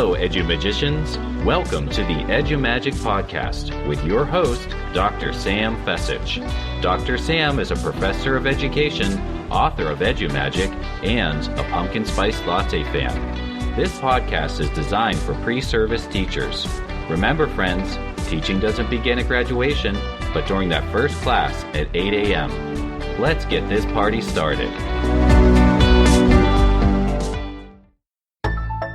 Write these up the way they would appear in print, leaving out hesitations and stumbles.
Hello, EduMagicians. Welcome to the EduMagic podcast with your host, Dr. Sam Fesich. Dr. Sam is a professor of education, author of EduMagic, and a pumpkin spice latte fan. This podcast is designed for pre-service teachers. Remember, friends, teaching doesn't begin at graduation, but during that first class at 8 a.m. Let's get this party started.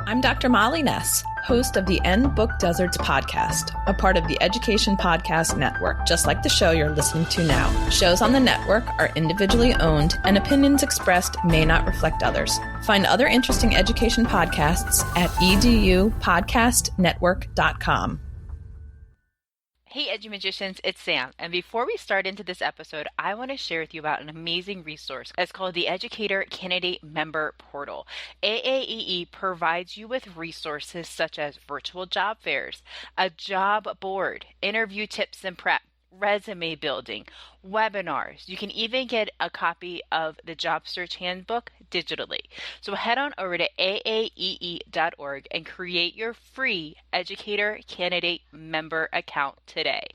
I'm Dr. Molly Ness, host of the End Book Deserts podcast, a part of the Education Podcast Network, just like the show you're listening to now. Shows on the network are individually owned, and opinions expressed may not reflect others. Find other interesting education podcasts at edupodcastnetwork.com. Hey EduMagicians, it's Sam, and before we start into this episode, I want to share with you about an amazing resource. It's called the Educator Candidate Member Portal. AAEE provides you with resources such as virtual job fairs, a job board, interview tips and prep, resume building, webinars. You can even get a copy of the Job Search Handbook digitally. So head on over to aaee.org and create your free Educator Candidate Member account today.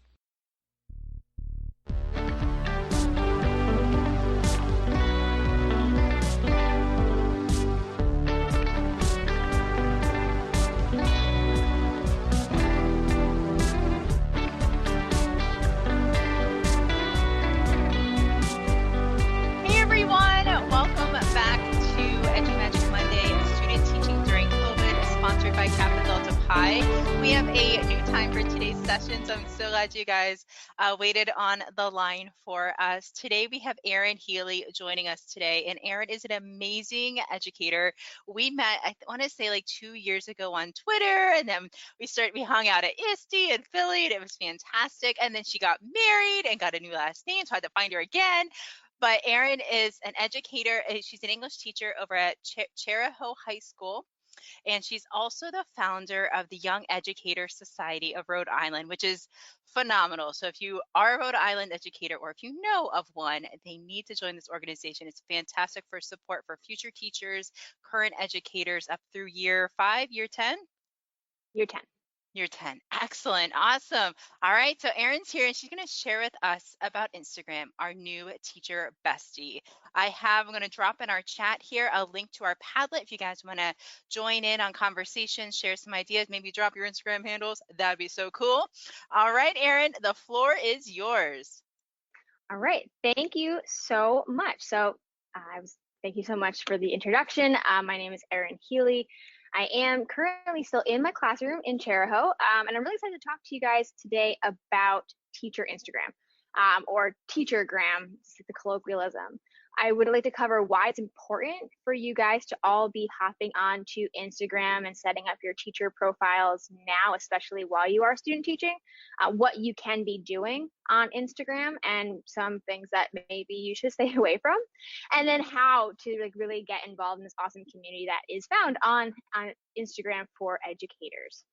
By Kappa Delta Pi. We have a new time for today's session, so I'm so glad you guys waited on the line for us. Today we have Erin Healey joining us today, and Erin is an amazing educator. We met, I want to say, like 2 years ago on Twitter, and then we hung out at ISTE in Philly, and it was fantastic. And then she got married and got a new last name, so I had to find her again. But Erin is an educator. She's an English teacher over at Cherahoe High School. And she's also the founder of the Young Educator Society of Rhode Island, which is phenomenal. So if you are a Rhode Island educator, or if you know of one, they need to join this organization. It's fantastic for support for future teachers, current educators up through year 5, year 10? Year 10. Year 10. Excellent. Awesome. All right. So Erin's here and she's going to share with us about Instagram, our new teacher bestie. I'm going to drop in our chat here a link to our Padlet. If you guys want to join in on conversations, share some ideas, maybe drop your Instagram handles. That'd be so cool. All right, Erin, the floor is yours. All right. Thank you so much. Thank you so much for the introduction. My name is Erin Healey. I am currently still in my classroom in Cherahoe, and I'm really excited to talk to you guys today about teacher Instagram, or teachergram, the colloquialism. I would like to cover why it's important for you guys to all be hopping on to Instagram and setting up your teacher profiles now, especially while you are student teaching, what you can be doing on Instagram and some things that maybe you should stay away from, and then how to really get involved in this awesome community that is found on Instagram for educators.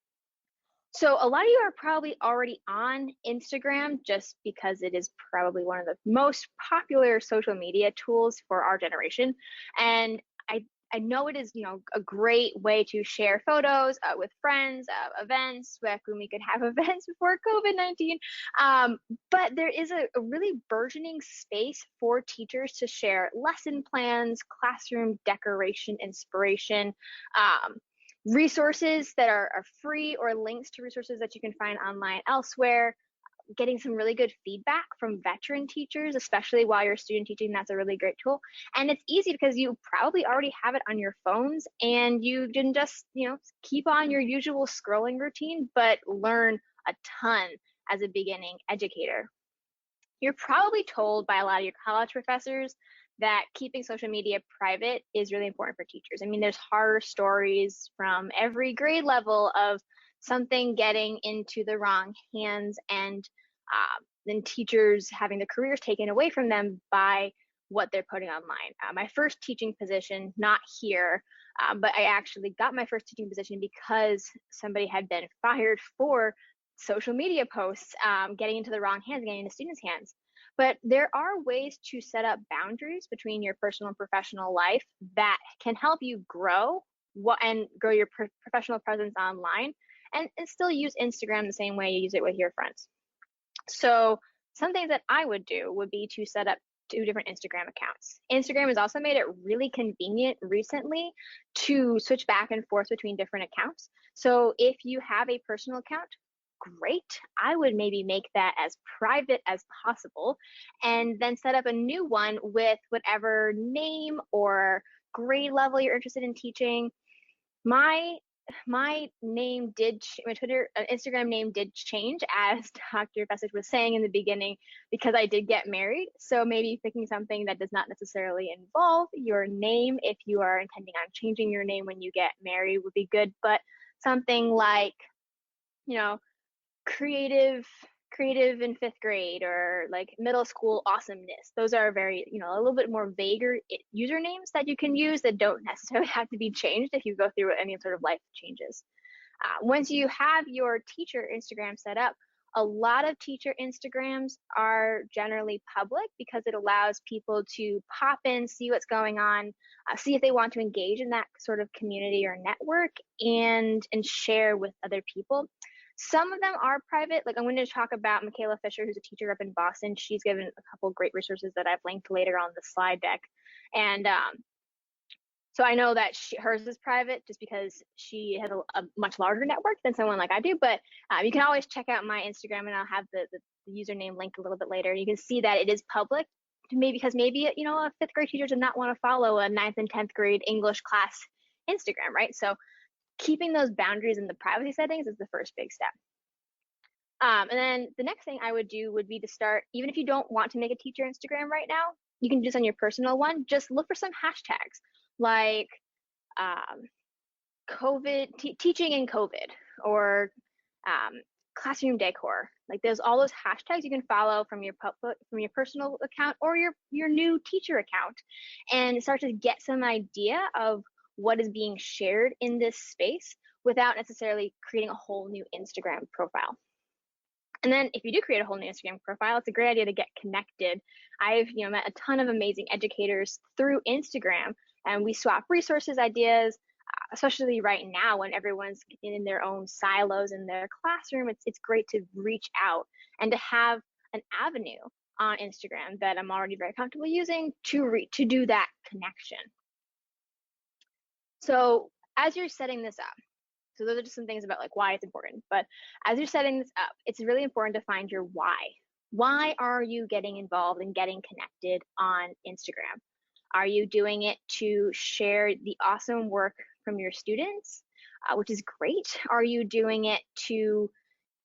So a lot of you are probably already on Instagram just because it is probably one of the most popular social media tools for our generation. And I know it is, a great way to share photos with friends, events, back when we could have events before COVID-19. But there is a really burgeoning space for teachers to share lesson plans, classroom decoration, inspiration, resources that are free, or links to resources that you can find online elsewhere, getting some really good feedback from veteran teachers, especially while you're student teaching. That's a really great tool. And it's easy because you probably already have it on your phones and you can just, keep on your usual scrolling routine, but learn a ton as a beginning educator. You're probably told by a lot of your college professors that keeping social media private is really important for teachers. I mean, there's horror stories from every grade level of something getting into the wrong hands, and then teachers having their careers taken away from them by what they're putting online. My first teaching position, not here, but I actually got my first teaching position because somebody had been fired for social media posts getting into the wrong hands, getting into students' hands. But there are ways to set up boundaries between your personal and professional life that can help you grow and grow your professional presence online, and still use Instagram the same way you use it with your friends. So some things that I would do would be to set up 2 different Instagram accounts. Instagram has also made it really convenient recently to switch back and forth between different accounts. So if you have a personal account, great. I would maybe make that as private as possible and then set up a new one with whatever name or grade level you're interested in teaching. My name did, my Instagram name did change, as Dr. Fessich was saying in the beginning, because I did get married. So maybe picking something that does not necessarily involve your name, if you are intending on changing your name when you get married, would be good. But something like, creative in 5th grade, or like middle school awesomeness. Those are very, a little bit more vaguer usernames that you can use that don't necessarily have to be changed if you go through any sort of life changes. Once you have your teacher Instagram set up, a lot of teacher Instagrams are generally public because it allows people to pop in, see what's going on, see if they want to engage in that sort of community or network, and share with other people. Some of them are private. Like, I'm going to talk about Michaela Fisher, who's a teacher up in Boston. She's given a couple great resources that I've linked later on the slide deck. And so I know that hers is private just because she has a much larger network than someone like I do. But you can always check out my Instagram, and I'll have the username linked a little bit later. You can see that it is public, because maybe a 5th grade teacher does not want to follow a 9th and 10th grade English class Instagram, right? So keeping those boundaries in the privacy settings is the first big step. And then the next thing I would do would be to start, even if you don't want to make a teacher Instagram right now, you can do this on your personal one. Just look for some hashtags like COVID, teaching in COVID, or classroom decor. Like, there's all those hashtags you can follow from your personal account or your new teacher account, and start to get some idea of what is being shared in this space without necessarily creating a whole new Instagram profile. And then if you do create a whole new Instagram profile, it's a great idea to get connected. I've met a ton of amazing educators through Instagram, and we swap resources, ideas, especially right now when everyone's in their own silos in their classroom. It's great to reach out and to have an avenue on Instagram that I'm already very comfortable using to do that connection. So as you're setting this up, so those are just some things about like why it's important, but as you're setting this up, it's really important to find your why. Why are you getting involved and getting connected on Instagram? Are you doing it to share the awesome work from your students, which is great? Are you doing it to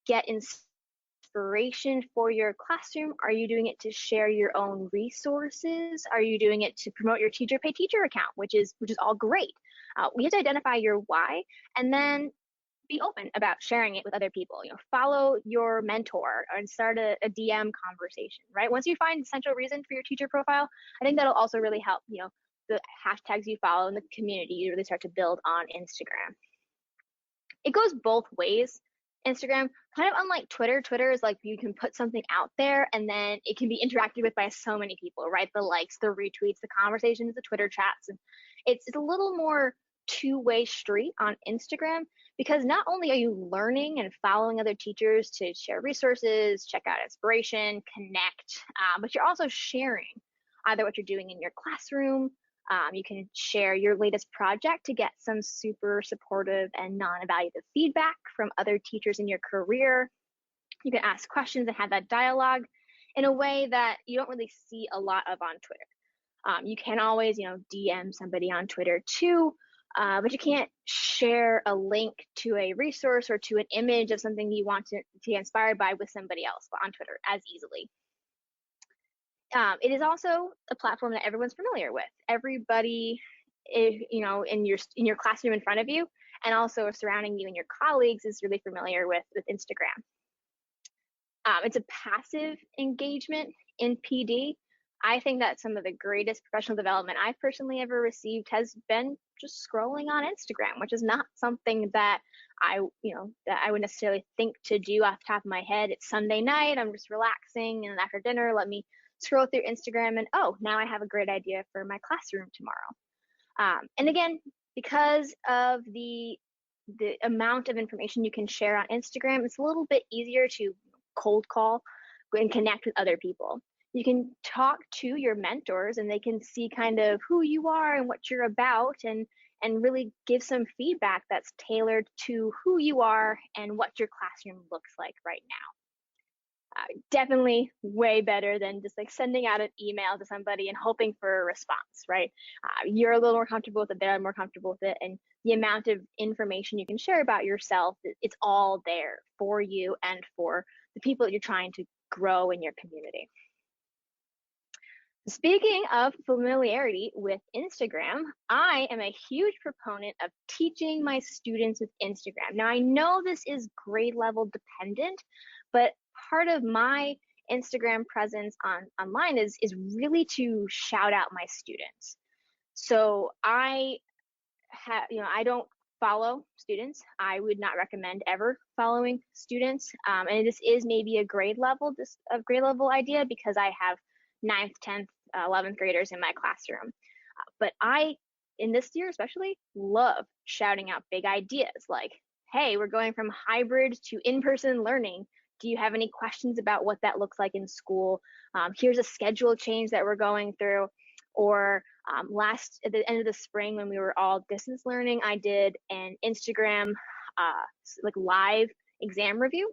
get inspiration for your classroom? Are you doing it to share your own resources? Are you doing it to promote your teacher pay teacher account, which is all great? We have to identify your why, and then be open about sharing it with other people. Follow your mentor and start a DM conversation, right? Once you find the central reason for your teacher profile, I think that'll also really help, the hashtags you follow in the community you really start to build on Instagram. It goes both ways. Instagram, kind of unlike Twitter. Twitter is like you can put something out there and then it can be interacted with by so many people, right? The likes, the retweets, the conversations, the Twitter chats. And it's a little more two-way street on Instagram, because not only are you learning and following other teachers to share resources, check out inspiration, connect, but you're also sharing either what you're doing in your classroom. You can share your latest project to get some super supportive and non-evaluative feedback from other teachers in your career. You can ask questions and have that dialogue in a way that you don't really see a lot of on Twitter. You can always, DM somebody on Twitter too, but you can't share a link to a resource or to an image of something you want to get inspired by with somebody else on Twitter as easily. It is also a platform that everyone's familiar with. Everybody, in your classroom in front of you, and also surrounding you and your colleagues, is really familiar with Instagram. It's a passive engagement in PD. I think that some of the greatest professional development I've personally ever received has been just scrolling on Instagram, which is not something that I would necessarily think to do off the top of my head. It's Sunday night, I'm just relaxing, and after dinner, let me scroll through Instagram and, oh, now I have a great idea for my classroom tomorrow. And again, because of the amount of information you can share on Instagram, it's a little bit easier to cold call and connect with other people. You can talk to your mentors and they can see kind of who you are and what you're about, and really give some feedback that's tailored to who you are and what your classroom looks like right now. Definitely way better than just like sending out an email to somebody and hoping for a response, right? You're a little more comfortable with it, they're more comfortable with it, and the amount of information you can share about yourself, it's all there for you and for the people that you're trying to grow in your community. Speaking of familiarity with Instagram, I am a huge proponent of teaching my students with Instagram. Now, I know this is grade level dependent, but part of my Instagram presence online is really to shout out my students. So I don't follow students. I would not recommend ever following students. And this is maybe a grade level idea because I have 9th, 10th, 11th graders in my classroom. But I, in this year especially, love shouting out big ideas like, hey, we're going from hybrid to in-person learning. Do you have any questions about what that looks like in school? Here's a schedule change that we're going through. Or at the end of the spring when we were all distance learning, I did an Instagram live exam review,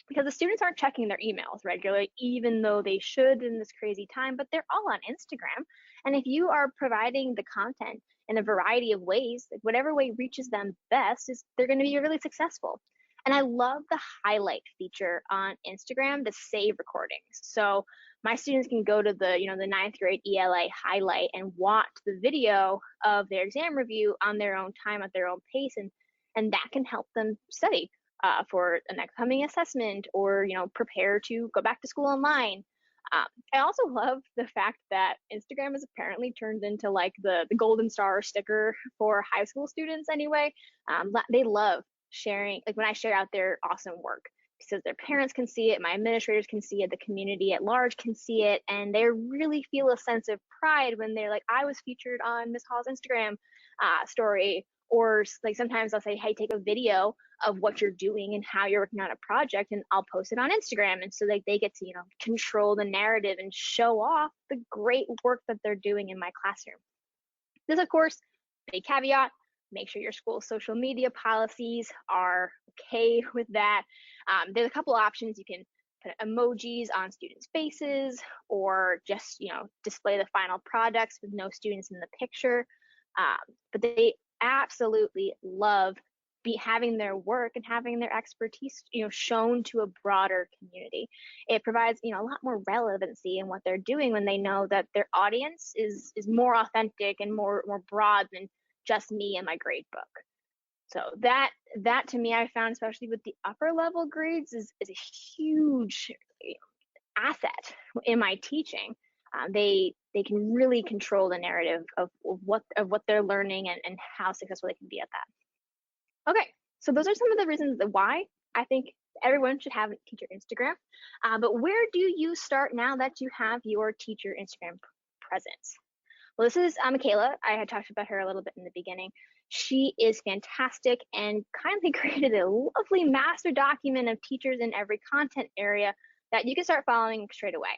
because the students aren't checking their emails regularly, even though they should in this crazy time, but they're all on Instagram. And if you are providing the content in a variety of ways, like whatever way reaches them best, they're going to be really successful. And I love the highlight feature on Instagram, the save recordings. So my students can go to the 9th grade ELA highlight and watch the video of their exam review on their own time at their own pace, and that can help them study for an upcoming assessment, or prepare to go back to school online. I also love the fact that Instagram has apparently turned into like the golden star sticker for high school students anyway. They love sharing, like when I share out their awesome work, because their parents can see it, my administrators can see it, the community at large can see it, and they really feel a sense of pride when they're like, I was featured on Miss Hall's Instagram story. Or like sometimes I'll say, hey, take a video of what you're doing and how you're working on a project, and I'll post it on Instagram. And so like they get to control the narrative and show off the great work that they're doing in my classroom. This, of course, big caveat, make sure your school's social media policies are okay with that. There's a couple options. You can put emojis on students' faces, or just display the final products with no students in the picture. But they absolutely love having their work and having their expertise shown to a broader community. It provides a lot more relevancy in what they're doing when they know that their audience is more authentic and more broad than just me and my grade book. So that to me, I found, especially with the upper level grades, is a huge asset in my teaching. They can really control the narrative of what they're learning and how successful they can be at that. Okay, so those are some of the reasons why I think everyone should have a teacher Instagram. But where do you start now that you have your teacher Instagram presence? Well, this is Michaela. I had talked about her a little bit in the beginning. She is fantastic and kindly created a lovely master document of teachers in every content area that you can start following straight away.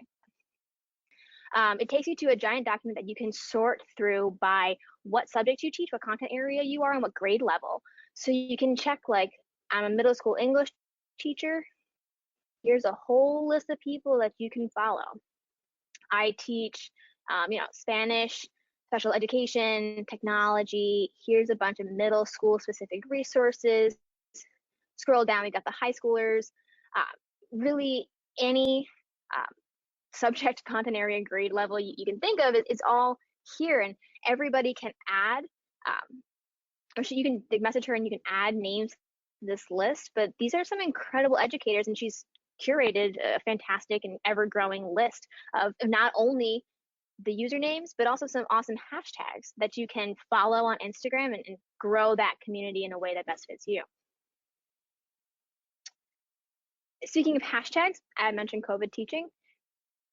It takes you to a giant document that you can sort through by what subject you teach, what content area you are, and what grade level. So you can check, like, I'm a middle school English teacher. Here's a whole list of people that you can follow. I teach, Spanish, special education, technology. Here's a bunch of middle school specific resources. Scroll down, we got the high schoolers. Really, any subject, content area, grade level you can think of, it's all here, and everybody can add, you can message her and you can add names to this list. But these are some incredible educators, and she's curated a fantastic and ever-growing list of not only the usernames, but also some awesome hashtags that you can follow on Instagram and grow that community in a way that best fits you. Speaking of hashtags, I mentioned COVID teaching.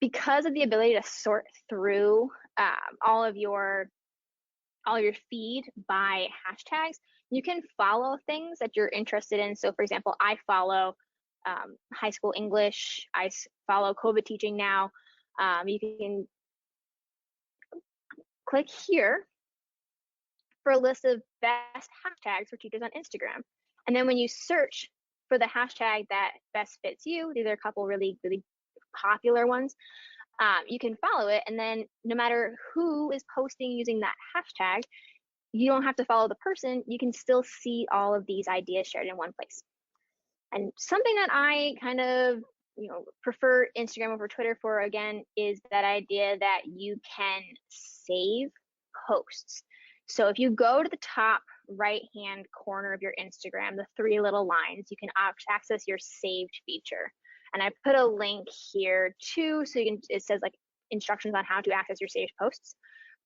Because of the ability to sort through all of your all your feed by hashtags. You can follow things that you're interested in. So for example, I follow high school English. I follow COVID teaching now. You can click here for a list of best hashtags for teachers on Instagram. And then when you search for the hashtag that best fits you, these are a couple really, really popular ones, you can follow it. And then no matter who is posting using that hashtag, you don't have to follow the person. You can still see all of these ideas shared in one place. And something that I kind of prefer Instagram over Twitter for, again, is that idea that you can save posts. So if you go to the top right-hand corner of your Instagram, the three little lines, you can access your saved feature. And I put a link here too, so it says like instructions on how to access your saved posts.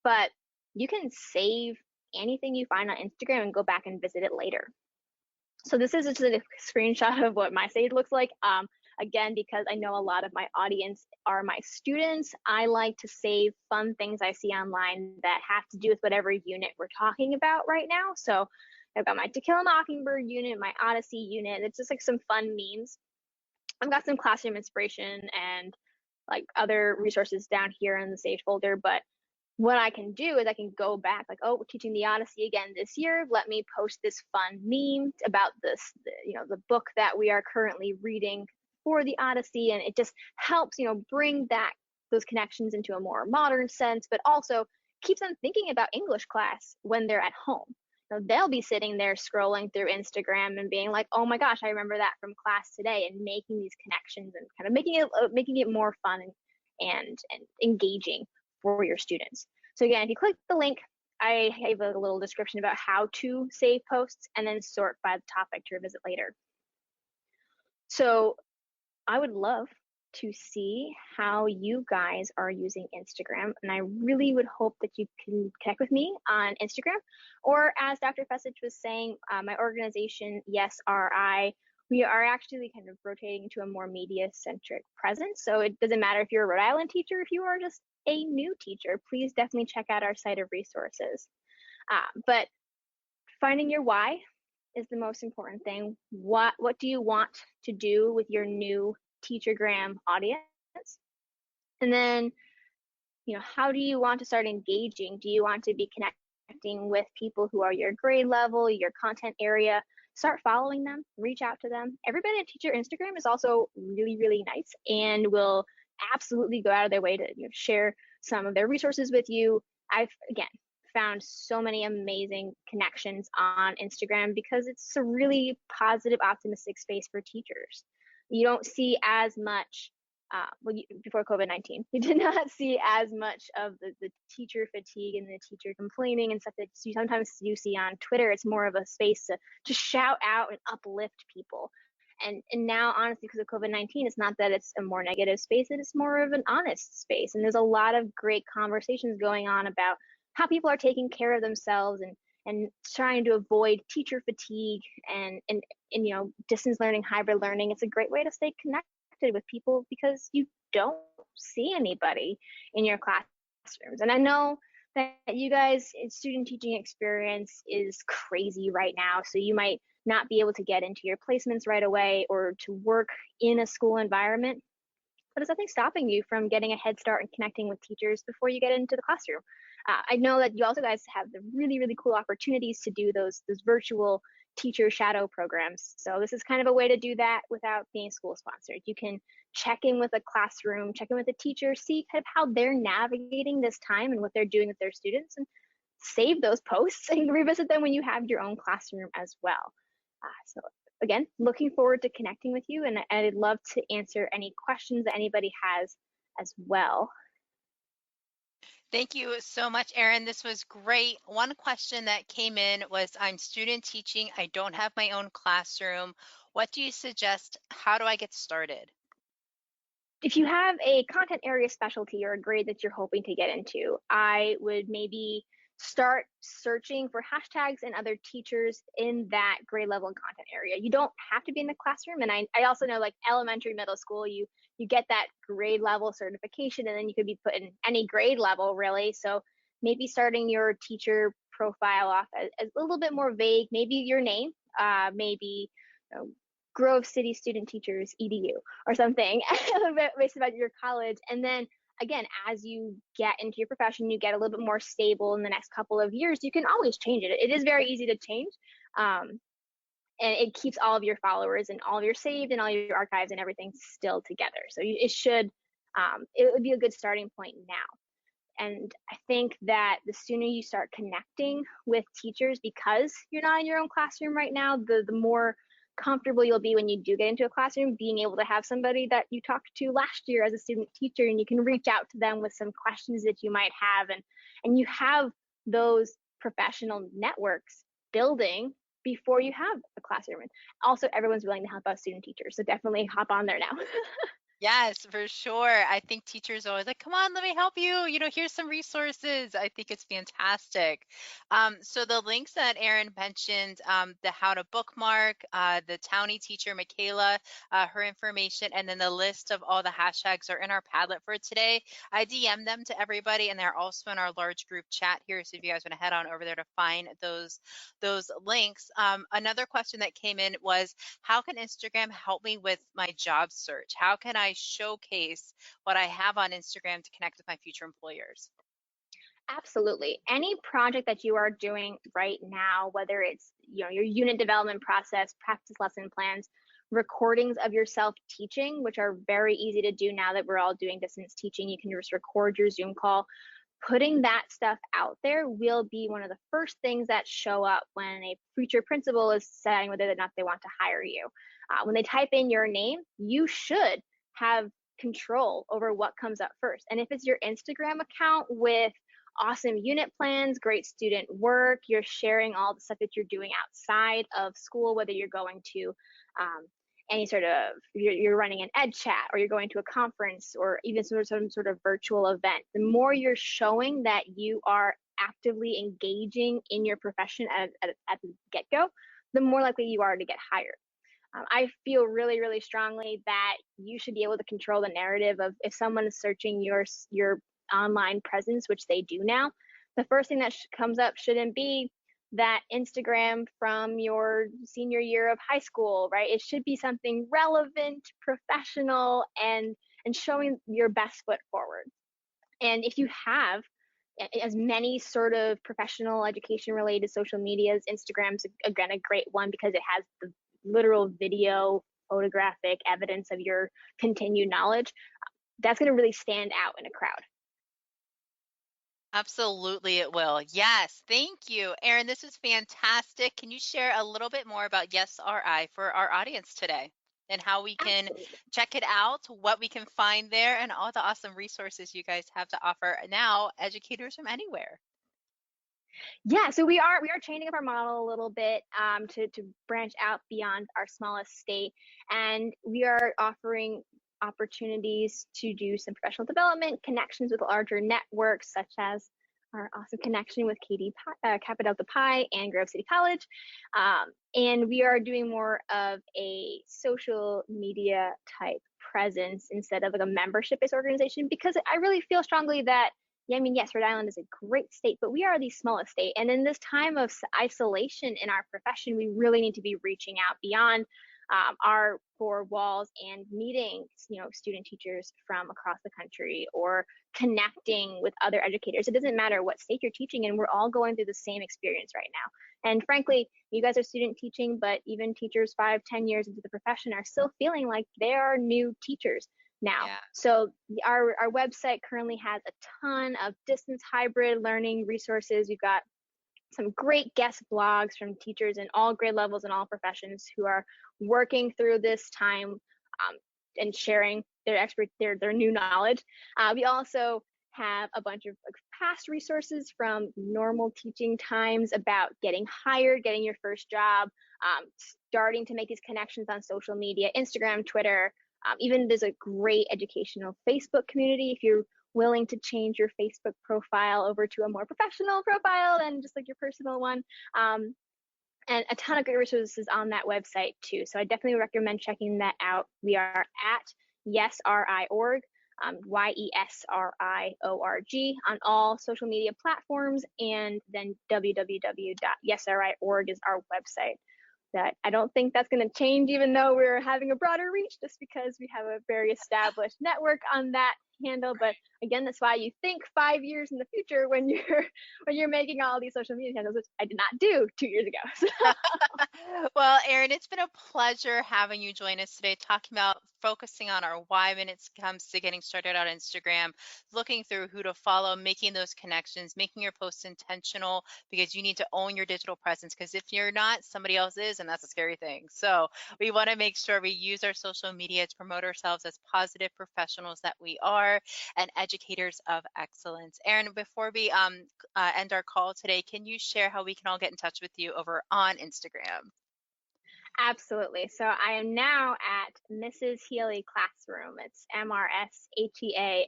But you can save anything you find on Instagram and go back and visit it later. So this is just a screenshot of what my saved looks like. Again, because I know a lot of my audience are my students, I like to save fun things I see online that have to do with whatever unit we're talking about right now. So I've got my To Kill a Mockingbird unit, my Odyssey unit. It's just like some fun memes. I've got some classroom inspiration and like other resources down here in the saved folder, but what I can do is I can go back, like, oh, we're teaching the Odyssey again this year. Let me post this fun meme about the book that we are currently reading for the Odyssey. And it just helps, bring those connections into a more modern sense, but also keeps them thinking about English class when they're at home. They'll be sitting there scrolling through Instagram and being like, oh my gosh, I remember that from class today, and making these connections and kind of making it more fun and engaging for your students. So again, if you click the link, I have a little description about how to save posts and then sort by the topic to revisit later. So I would love to see how you guys are using Instagram, and I really would hope that you can connect with me on Instagram, or as Dr. Fessich was saying, my organization, Yes RI, we are actually kind of rotating into a more media-centric presence. So it doesn't matter if you're a Rhode Island teacher, if you are just a new teacher, please definitely check out our site of resources. But finding your why is the most important thing. What do you want to do with your new Teachergram audience? And then, how do you want to start engaging? Do you want to be connecting with people who are your grade level, your content area? Start following them, reach out to them. Everybody at Teacher Instagram is also really, really nice and will absolutely go out of their way to share some of their resources with you. I've, again, found so many amazing connections on Instagram because it's a really positive, optimistic space for teachers. You don't see as much, before COVID-19, you did not see as much of the teacher fatigue and the teacher complaining and stuff that you sometimes do see on Twitter. It's more of a space to shout out and uplift people. And now, honestly, because of COVID-19, it's not that it's a more negative space, it's more of an honest space. And there's a lot of great conversations going on about how people are taking care of themselves and trying to avoid teacher fatigue and distance learning, hybrid learning. It's a great way to stay connected with people because you don't see anybody in your classrooms. And I know that you guys, student teaching experience is crazy right now, so you might not be able to get into your placements right away or to work in a school environment, but there's nothing stopping you from getting a head start and connecting with teachers before you get into the classroom. I know that you also guys have the really, really cool opportunities to do those virtual teacher shadow programs. So this is kind of a way to do that without being school sponsored. You can check in with a classroom, check in with a teacher, see kind of how they're navigating this time and what they're doing with their students, and save those posts and revisit them when you have your own classroom as well. So again, looking forward to connecting with you, and I'd love to answer any questions that anybody has as well. Thank you so much, Erin. This was great. One question that came in was, I'm student teaching. I don't have my own classroom. What do you suggest? How do I get started? If you have a content area specialty or a grade that you're hoping to get into, I would maybe start searching for hashtags and other teachers in that grade level and content area. You don't have to be in the classroom. And I also know, like elementary, middle school, you get that grade level certification, and then you could be put in any grade level really. So maybe starting your teacher profile off as a little bit more vague, maybe your name, maybe Grove City Student Teachers EDU or something, a little bit based about your college. And then again, as you get into your profession, you get a little bit more stable in the next couple of years, you can always change it. It is very easy to change. And it keeps all of your followers and all of your saved and all your archives and everything still together. So it would be a good starting point now. And I think that the sooner you start connecting with teachers, because you're not in your own classroom right now, the more comfortable you'll be when you do get into a classroom, being able to have somebody that you talked to last year as a student teacher, and you can reach out to them with some questions that you might have. And you have those professional networks building before you have a classroom. And also, everyone's willing to help out student teachers. So definitely hop on there now. Yes, for sure. I think teachers are always like, come on, let me help you. Here's some resources. I think it's fantastic. So the links that Erin mentioned, the how to bookmark, the Townie teacher, Michaela, her information, and then the list of all the hashtags are in our Padlet for today. I DM them to everybody, and they're also in our large group chat here. So if you guys want to head on over there to find those links. Another question that came in was, how can Instagram help me with my job search? How can I showcase what I have on Instagram to connect with my future employers? Absolutely. Any project that you are doing right now, whether it's your unit development process, practice lesson plans, recordings of yourself teaching, which are very easy to do now that we're all doing distance teaching. You can just record your Zoom call. Putting that stuff out there will be one of the first things that show up when a future principal is deciding whether or not they want to hire you. When they type in your name, you should have control over what comes up first. And if it's your Instagram account with awesome unit plans, great student work, you're sharing all the stuff that you're doing outside of school, whether you're going to any sort of, you're running an ed chat, or you're going to a conference, or even some sort of virtual event, the more you're showing that you are actively engaging in your profession at the get-go, the more likely you are to get hired. I feel really, really strongly that you should be able to control the narrative of, if someone is searching your online presence, which they do now, the first thing that comes up shouldn't be that Instagram from your senior year of high school, right? It should be something relevant, professional, and showing your best foot forward. And if you have as many sort of professional education related social medias, Instagram's again a great one because it has the literal video, photographic evidence of your continued knowledge. That's going to really stand out in a crowd. Absolutely, it will. Yes, thank you, Erin. This is fantastic. Can you share a little bit more about YesRI for our audience today, and how we can check it out, what we can find there, and all the awesome resources you guys have to offer now, educators from anywhere? Yeah, so we are changing up our model a little bit to branch out beyond our smallest state, and we are offering opportunities to do some professional development, connections with larger networks, such as our awesome connection with Kappa Delta Pi and Grove City College. And we are doing more of a social media type presence instead of like a membership-based organization, because I really feel strongly that, yeah, I mean, yes, Rhode Island is a great state, but we are the smallest state. And in this time of isolation in our profession, we really need to be reaching out beyond our four walls and meeting, student teachers from across the country, or connecting with other educators. It doesn't matter what state you're teaching in, we're all going through the same experience right now. And frankly, you guys are student teaching, but even teachers 5-10 years into the profession are still feeling like they are new teachers now. Yeah. So our website currently has a ton of distance hybrid learning resources. We've got some great guest blogs from teachers in all grade levels and all professions who are working through this time and sharing their new knowledge. We also have a bunch of past resources from normal teaching times about getting hired, getting your first job, starting to make these connections on social media, Instagram, Twitter. Even there's a great educational Facebook community if you're willing to change your Facebook profile over to a more professional profile than just like your personal one. And a ton of great resources on that website too. So I definitely recommend checking that out. We are at YesRI.org. YESRIORG on all social media platforms, and then www.yesri.org is our website. That I don't think that's going to change, even though we're having a broader reach, just because we have a very established network on that handle. But again, that's why you think 5 years in the future when you're making all these social media handles, which I did not do 2 years ago. Well, Erin, it's been a pleasure having you join us today, talking about focusing on our why when it comes to getting started on Instagram, looking through who to follow, making those connections, making your posts intentional, because you need to own your digital presence, because if you're not, somebody else is, and that's a scary thing. So we want to make sure we use our social media to promote ourselves as positive professionals that we are and educators of excellence. Erin, before we end our call today, can you share how we can all get in touch with you over on Instagram? Absolutely. So I am now at Mrs. Healey Classroom. It's MRSHEALEY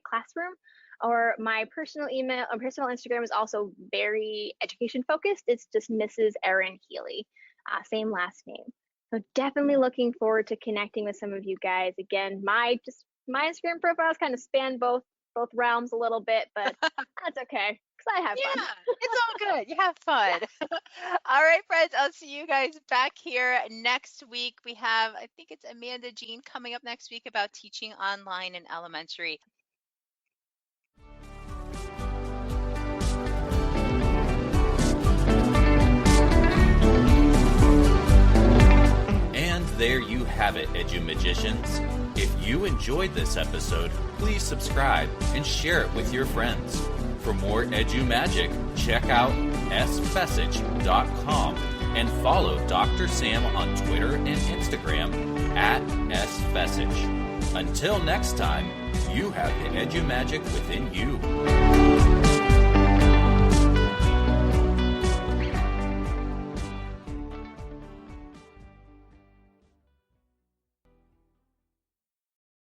Classroom. Or my personal email or personal Instagram is also very education focused. It's just Mrs. Erin Healey, same last name. So definitely looking forward to connecting with some of you guys. Again, my Instagram profiles kind of span both realms a little bit, but that's okay because I have fun. It's all good. You have fun. All right, friends, I'll see you guys back here next week. We have, I think it's Amanda Jean coming up next week about teaching online in elementary. And there you have it, EduMagicians. If you enjoyed this episode, please subscribe and share it with your friends. For more EduMagic, check out sfessage.com and follow Dr. Sam on Twitter and Instagram at sfessage. Until next time, you have the EduMagic within you.